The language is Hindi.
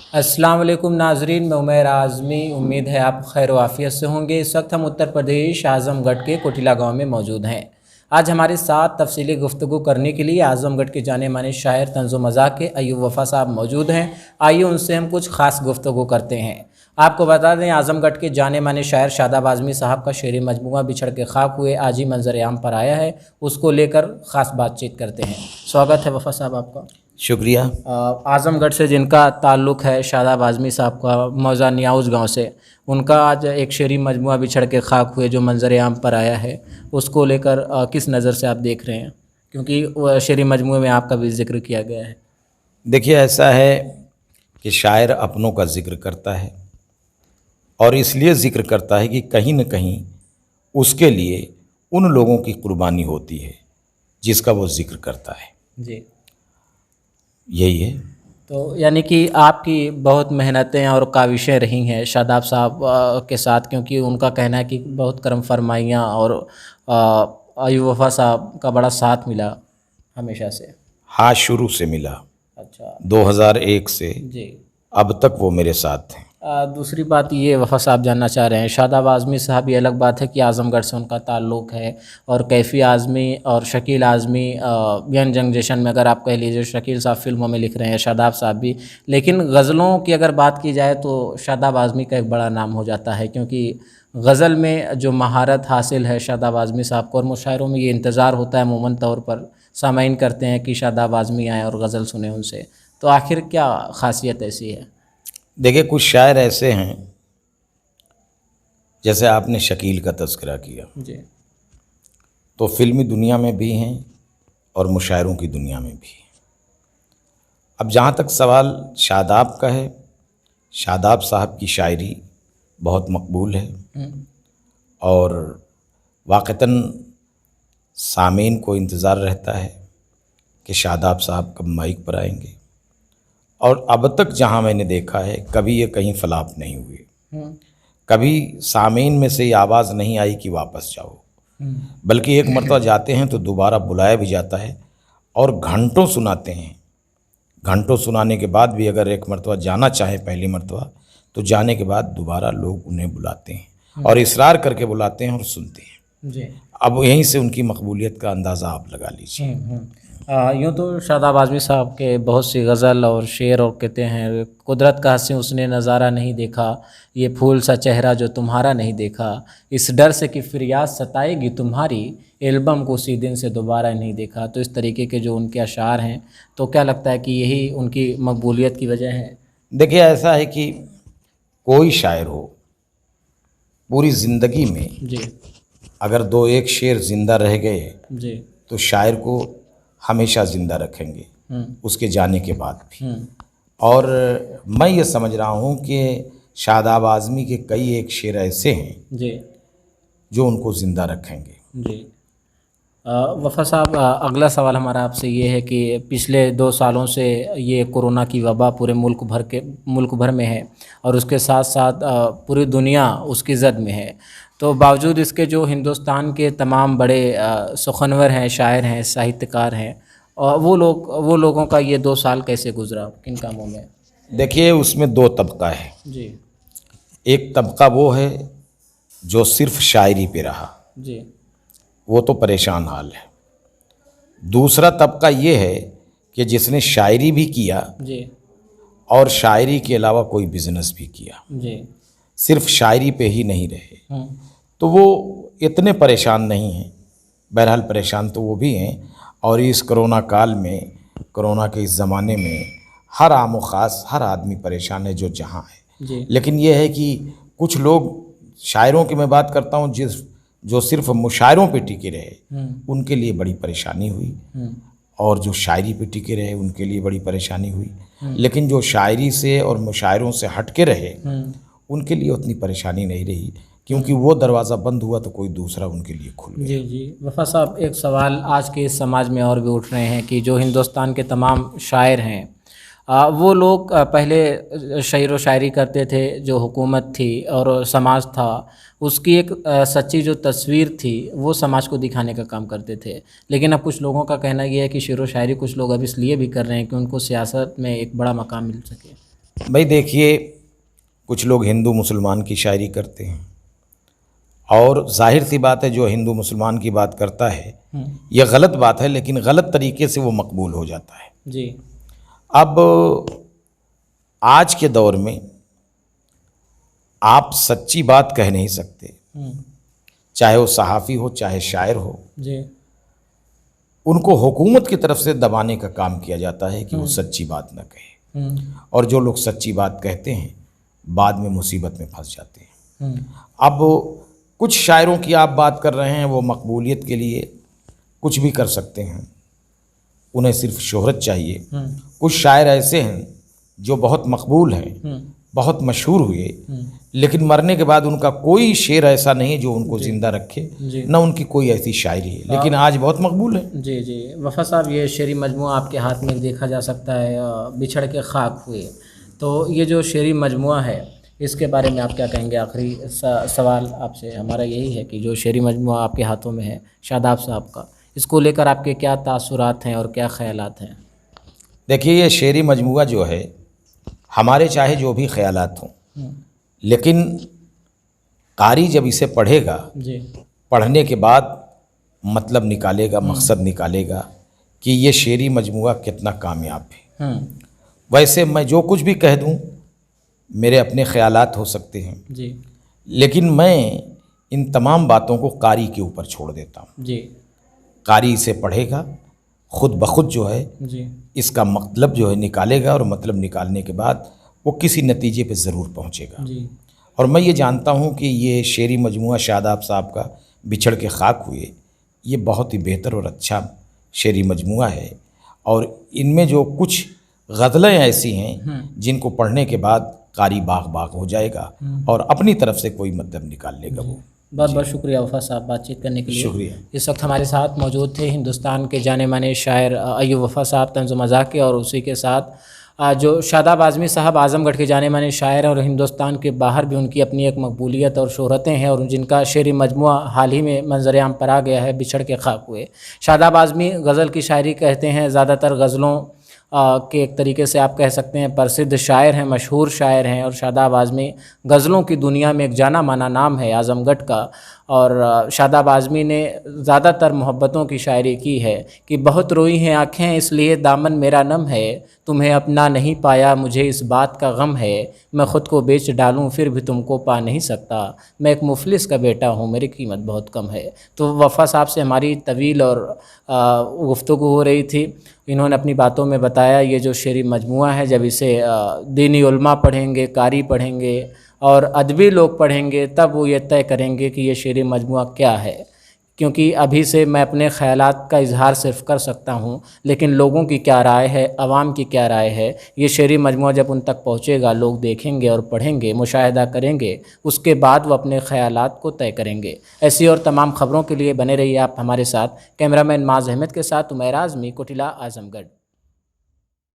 अस्सलाम वालेकुम नाजरीन, मैं उमैर आज़मी। उम्मीद है आप खैर वाफ़ियत से होंगे। इस वक्त हम उत्तर प्रदेश आज़मगढ़ के कोटिला गांव में मौजूद हैं। आज हमारे साथ तफसीली गुफ्तगू करने के लिए आज़मगढ़ के जाने माने शायर तंज़ो मज़ाक के अयूब वफ़ा साहब मौजूद हैं। आइए उनसे हम कुछ ख़ास गुफ्तगू करते हैं। आपको बता दें, आज़मगढ़ के जाने माने शायर शादाब आज़मी साहब का शेरी मजमूआ बिछड़ के खाक हुए आज ही मंजर आम पर आया है। उसको लेकर ख़ास बातचीत करते हैं। स्वागत है वफ़ा साहब आपका। शुक्रिया। आज़मगढ़ से जिनका ताल्लुक़ है शादाब आज़मी साहब का, मौज़ा नियाउज़ गाँव से, उनका आज एक शेरी मजमूआ बिछड़ के खाक हुए जो मंजर आम पर आया है, उसको लेकर किस नज़र से आप देख रहे हैं? क्योंकि वह शेरी मजमूए में आपका भी जिक्र किया गया है। देखिए, ऐसा है कि शायर अपनों का जिक्र करता है और इसलिए ज़िक्र करता है कि कहीं न कहीं उसके लिए उन लोगों की कुर्बानी होती है जिसका वो ज़िक्र करता है। जी, यही है। तो यानी कि आपकी बहुत मेहनतें और काविशें रही हैं शादाब साहब के साथ, क्योंकि उनका कहना है कि बहुत करम फरमाइयाँ और अयूब वफ़ा साहब का बड़ा साथ मिला हमेशा से। हाँ, शुरू से मिला। अच्छा। 2001 से जी। अब तक वो मेरे साथ हैं। दूसरी बात ये वफ़ा साहब जानना चाह रहे हैं, शादाब आज़मी साहब, ये अलग बात है कि आज़मगढ़ से उनका ताल्लुक़ है, और कैफ़ी आज़मी और शकील आज़मी यंग जनरेशन में अगर आप कह लीजिए, शकील साहब फ़िल्मों में लिख रहे हैं, शादाब साहब भी। लेकिन गज़लों की अगर बात की जाए तो शादाब आज़मी का एक बड़ा नाम हो जाता है, क्योंकि गज़ल में जो महारत हासिल है शादाब आज़मी साहब को, और मुशायरों में ये इंतज़ार होता है अमूमन तौर पर, सामाईन करते हैं कि शादाब आज़मी आएँ और गज़ल सुने उनसे। तो आखिर क्या ख़ासियत ऐसी है? देखिए, कुछ शायर ऐसे हैं, जैसे आपने शकील का तज़किरा किया, जी। तो फ़िल्मी दुनिया में भी हैं और मुशायरों की दुनिया में भी। अब जहाँ तक सवाल शादाब का है, शादाब साहब की शायरी बहुत मकबूल है और वाक़तन सामीन को इंतज़ार रहता है कि शादाब साहब कब माइक पर आएंगे, और अब तक जहाँ मैंने देखा है कभी ये कहीं फ़लाप नहीं हुए। कभी सामीन में से ये आवाज़ नहीं आई कि वापस जाओ, बल्कि एक मरतबा जाते हैं तो दोबारा बुलाया भी जाता है और घंटों सुनाते हैं। घंटों सुनाने के बाद भी अगर एक मरतबा जाना चाहे पहली मरतबा, तो जाने के बाद दोबारा लोग उन्हें बुलाते हैं और इसरार करके बुलाते हैं और सुनते हैं। जी। अब यहीं से उनकी मकबूलियत का अंदाज़ा आप लगा लीजिए। यूँ तो शादाब आज़मी साहब के बहुत सी गज़ल और शेर, और कहते हैं कुदरत का हसीं उसने नज़ारा नहीं देखा, ये फूल सा चेहरा जो तुम्हारा नहीं देखा, इस डर से कि फ़रियाद सताएगी तुम्हारी, एल्बम को उसी दिन से दोबारा नहीं देखा। तो इस तरीके के जो उनके अशार हैं, तो क्या लगता है कि यही उनकी मकबूलियत की वजह है? देखिए, ऐसा है कि कोई शायर हो, पूरी ज़िंदगी में जी। अगर दो एक शेर ज़िंदा रह गए जी। तो शायर को हमेशा ज़िंदा रखेंगे, उसके जाने के बाद भी। और मैं ये समझ रहा हूँ कि शादाब आज़मी के कई एक शेर ऐसे हैं जी। जो उनको ज़िंदा रखेंगे। जी। वफ़ा साहब, अगला सवाल हमारा आपसे ये है कि पिछले 2 सालों से ये कोरोना की वबा पूरे मुल्क भर में है, और उसके साथ साथ पूरी दुनिया उसकी ज़द में है। तो बावजूद इसके जो हिंदुस्तान के तमाम बड़े सुख़नवर हैं, शायर हैं, साहित्यकार हैं, वो लोगों का ये 2 साल कैसे गुज़रा, किन कामों में? देखिए, उसमें दो तबका है। जी। एक तबका वो है जो सिर्फ शायरी पे रहा, जी। वो तो परेशान हाल है। दूसरा तबका ये है कि जिसने शायरी भी किया जी। और शायरी के अलावा कोई बिज़नेस भी किया, जी। सिर्फ शायरी पे ही नहीं रहे, तो वो इतने परेशान नहीं हैं। बहरहाल परेशान तो वो भी हैं, और इस कोरोना काल में, कोरोना के इस ज़माने में हर आम व ख़ास हर आदमी परेशान है जो जहाँ है। जी। लेकिन ये है कि कुछ लोग, शायरों की मैं बात करता हूँ, जो सिर्फ मुशायरों पे टिके रहे, उनके लिए बड़ी परेशानी हुई, और जो शायरी पे टिके रहे उनके लिए बड़ी परेशानी हुई। लेकिन जो शायरी से और मुशायरों से हट के रहे, उनके लिए उतनी परेशानी नहीं रही, क्योंकि वो दरवाज़ा बंद हुआ तो कोई दूसरा उनके लिए खुल गया। जी। जी। वफ़ा साहब, एक सवाल आज के इस समाज में और भी उठ रहे हैं कि जो हिंदुस्तान के तमाम शायर हैं, वो लोग पहले शेर व शायरी करते थे, जो हुकूमत थी और समाज था, उसकी एक सच्ची जो तस्वीर थी वो समाज को दिखाने का काम करते थे। लेकिन अब कुछ लोगों का कहना ये है कि शेर व शायरी कुछ लोग अब इसलिए भी कर रहे हैं कि उनको सियासत में एक बड़ा मकाम मिल सके। भाई देखिए, कुछ लोग हिंदू मुसलमान की शायरी करते हैं, और जाहिर सी बात है जो हिंदू मुसलमान की बात करता है यह गलत बात है, लेकिन गलत तरीके से वो मकबूल हो जाता है। जी। अब आज के दौर में आप सच्ची बात कह नहीं सकते, चाहे वो सहाफ़ी हो चाहे शायर हो। जी। उनको हुकूमत की तरफ से दबाने का काम किया जाता है कि वो सच्ची बात न कहे, और जो लोग सच्ची बात कहते हैं बाद में मुसीबत में फंस जाते हैं। अब कुछ शायरों की आप बात कर रहे हैं, वो मकबूलियत के लिए कुछ भी कर सकते हैं, उन्हें सिर्फ शोहरत चाहिए। कुछ शायर ऐसे हैं जो बहुत मकबूल हैं, बहुत मशहूर हुए, लेकिन मरने के बाद उनका कोई शेर ऐसा नहीं है जो उनको ज़िंदा रखे, न उनकी कोई ऐसी शायरी है, लेकिन आज बहुत मकबूल है। जी जी। वफ़ा साहब, ये शेरी मजमूआ आपके हाथ में देखा जा सकता है, बिछड़ के खाक हुए। तो ये जो शेरी मजमूआ है इसके बारे में आप क्या कहेंगे? आखिरी सवाल आपसे हमारा यही है कि जो शेरी मजमूआ आपके हाथों में है शादाब साहब का, इसको लेकर आपके क्या तासुरात हैं और क्या ख़यालात हैं? देखिए, ये शेरी मजमूआ जो है, हमारे चाहे जो भी ख़यालात हों, लेकिन कारी जब इसे पढ़ेगा, जी। पढ़ने के बाद मतलब निकालेगा, मकसद निकालेगा कि ये शेरी मजमूआ कितना कामयाब है। वैसे मैं जो कुछ भी कह दूं मेरे अपने ख़यालात हो सकते हैं जी। लेकिन मैं इन तमाम बातों को कारी के ऊपर छोड़ देता हूँ। जी। कारी इसे पढ़ेगा, खुद ब खुद जो है जी। इसका मतलब जो है निकालेगा, और मतलब निकालने के बाद वो किसी नतीजे पे ज़रूर पहुँचेगा। जी। और मैं ये जानता हूँ कि ये शेरी मजमूआ शादाब साहब का बिछड़ के खाक हुए, ये बहुत ही बेहतर और अच्छा शेरी मजमूआ है, और इनमें जो कुछ गज़लें ऐसी हैं जिनको पढ़ने के बाद कारी बाग बाग हो जाएगा और अपनी तरफ से कोई मतलब निकाल लेगा वो। बहुत बहुत शुक्रिया वफ़ा साहब बातचीत करने के लिए। शुक्रिया। इस वक्त हमारे साथ मौजूद थे हिंदुस्तान के जाने माने शायर अय्यूब वफ़ा साहब तंज़ मज़ाक के, और उसी के साथ जो शादाब आज़मी साहब आज़मगढ़ के जाने माने शायर हैं, और हिंदुस्तान के बाहर भी उनकी अपनी एक मकबूलियत और शोहरतें हैं, और जिनका शेरी मजमूआ हाल ही में मंज़र-ए-आम पर आ गया है, बिछड़ के खाक हुए। शादाब आज़मी गज़ल की शायरी कहते हैं, ज़्यादातर गज़लों के एक तरीके से आप कह सकते हैं प्रसिद्ध शायर हैं, मशहूर शायर हैं, और शादाब आज़मी गज़लों की दुनिया में एक जाना माना नाम है आज़मगढ़ का। और शादाब आज़मी ने ज़्यादातर मोहब्बतों की शायरी की है कि बहुत रोई हैं आँखें इसलिए दामन मेरा नम है, तुम्हें अपना नहीं पाया मुझे इस बात का गम है, मैं ख़ुद को बेच डालूं फिर भी तुमको पा नहीं सकता, मैं एक मुफलिस का बेटा हूँ मेरी कीमत बहुत कम है। तो वफ़ा साहब से हमारी तवील और गुफ्तगू हो रही थी। इन्होंने अपनी बातों में बताया ये जो शेरी मजमूआ है, जब इसे दीनी उलमा पढ़ेंगे, कारी पढ़ेंगे और अदबी लोग पढ़ेंगे, तब वो ये तय करेंगे कि ये शेरी मजमूआ क्या है। क्योंकि अभी से मैं अपने ख़यालात का इजहार सिर्फ़ कर सकता हूँ, लेकिन लोगों की क्या राय है, आवाम की क्या राय है, ये शेरी मजमूआ जब उन तक पहुँचेगा, लोग देखेंगे और पढ़ेंगे, मुशाहिदा करेंगे, उसके बाद वो अपने ख़यालात को तय करेंगे। ऐसी और तमाम ख़बरों के लिए बने रहिए आप हमारे साथ। कैमरामैन माज़ अहमद के साथ उमैर आज़मी, कोटिला, आज़मगढ़।